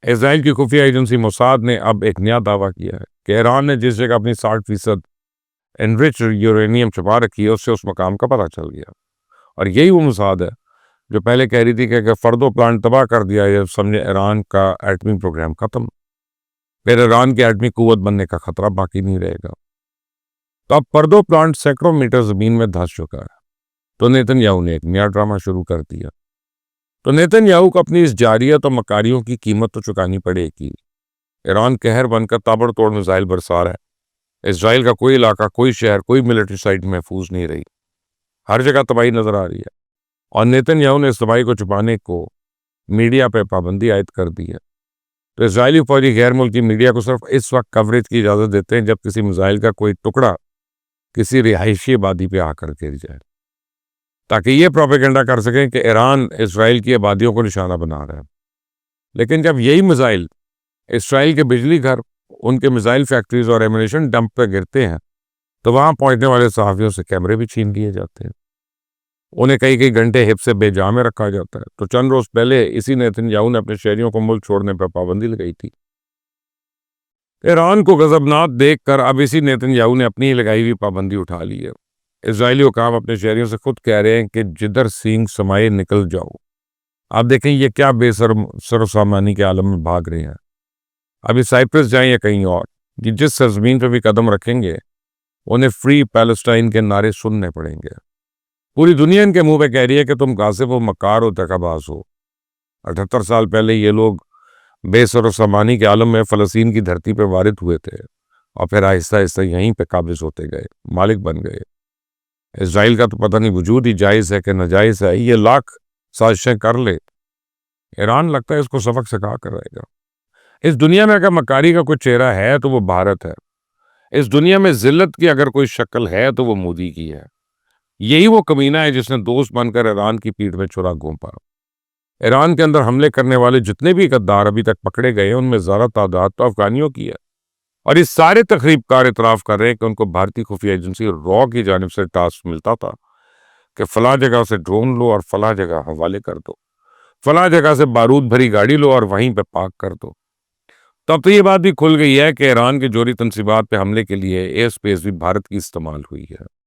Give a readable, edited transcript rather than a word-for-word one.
اسرائیل کی خفیہ agency Mossad نے اب ایک نیا دعویٰ کیا ہے کہ ایران نے جس جگہ اپنی 60% انرچ یورینیم چھپا رکھی ہے اس سے اس مقام کا پتہ چل گیا، اور یہی وہ موساد ہے جو پہلے کہہ رہی تھی کہ اگر فردو پلانٹ تباہ کر دیا یا سمجھے ایران کا ایٹمی پروگرام ختم، پھر ایران کے ایٹمی قوت بننے کا خطرہ باقی نہیں رہے گا۔ تو اب فردو پلانٹ سینکڑوں میٹر زمین میں دھس چکا ہے، تو نیتن یاہو نے ایک نیا ڈرامہ شروع کر دیا۔ تو نیتن یاہو کو اپنی اس جاریت اور مکاریوں کی قیمت تو چکانی پڑے گی۔ ایران قہر بن کر تابڑ توڑ میزائل برسا رہا ہے۔ اسرائیل کا کوئی علاقہ، کوئی شہر، کوئی ملٹری سائٹ محفوظ نہیں رہی، ہر جگہ تباہی نظر آ رہی ہے، اور نیتن یاہو نے اس تباہی کو چھپانے کو میڈیا پہ پابندی عائد کر دی ہے۔ تو اسرائیلی فوجی غیر ملکی میڈیا کو صرف اس وقت کوریج کی اجازت دیتے ہیں جب کسی میزائل کا کوئی ٹکڑا کسی رہائشی آبادی پہ آ کر گر جائے، تاکہ یہ پروپیگنڈا کر سکیں کہ ایران اسرائیل کی آبادیوں کو نشانہ بنا رہا ہے۔ لیکن جب یہی میزائل اسرائیل کے بجلی گھر، ان کے میزائل فیکٹریز اور ایمونیشن ڈمپ پہ گرتے ہیں تو وہاں پہنچنے والے صحافیوں سے کیمرے بھی چھین لیے جاتے ہیں، انہیں کئی گھنٹے حفظ سے بے جا میں رکھا جاتا ہے۔ تو چند روز پہلے اسی نیتن یاہو نے اپنے شہریوں کو ملک چھوڑنے پر پابندی لگائی تھی۔ ایران کو غضبناک دیکھ کر اب اسی نیتن یاہو نے اپنی ہی لگائی ہوئی پابندی اٹھا لی ہے۔ اسرائیلی حکام اپنے شہریوں سے خود کہہ رہے ہیں کہ جدھر سینگ سمائے نکل جاؤ۔ آپ دیکھیں یہ کیا بے سر و سامانی کے عالم میں بھاگ رہے ہیں۔ ابھی سائپرس جائیں یا کہیں اور، جس سرزمین پہ بھی قدم رکھیں گے انہیں فری پیلسٹائن کے نعرے سننے پڑیں گے۔ پوری دنیا ان کے منہ پہ کہہ رہی ہے کہ تم غاصب و مکار و دغا باز ہو۔ 78 سال پہلے یہ لوگ بے سر و سامانی کے عالم میں فلسطین کی دھرتی پہ وارد ہوئے تھے، اور پھر آہستہ آہستہ یہیں پہ قابض ہوتے گئے، مالک بن گئے۔ اسرائیل کا تو پتہ نہیں وجود ہی جائز ہے کہ ناجائز ہے، یہ لاکھ سازشیں کر لے، ایران لگتا ہے اس کو سبق سکھا کر رہے گا۔ اس دنیا میں اگر مکاری کا کوئی چہرہ ہے تو وہ بھارت ہے۔ اس دنیا میں ذلت کی اگر کوئی شکل ہے تو وہ مودی کی ہے۔ یہی وہ کمینہ ہے جس نے دوست بن کر ایران کی پیٹھ میں چھرا گھونپا۔ ایران کے اندر حملے کرنے والے جتنے بھی غدار ابھی تک پکڑے گئے ان میں زیادہ تعداد تو افغانیوں کی ہے، اور اس سارے تخریب کار اعتراف کر رہے ہیں کہ ان کو بھارتی خفیہ ایجنسی را کی جانب سے ٹاسک ملتا تھا کہ فلاں جگہ سے ڈرون لو اور فلاں جگہ حوالے کر دو، فلاں جگہ سے بارود بھری گاڑی لو اور وہیں پہ پارک کر دو۔ تب تو یہ بات بھی کھل گئی ہے کہ ایران کے جوہری تنصیبات پہ حملے کے لیے ایئر سپیس بھی بھارت کی استعمال ہوئی ہے۔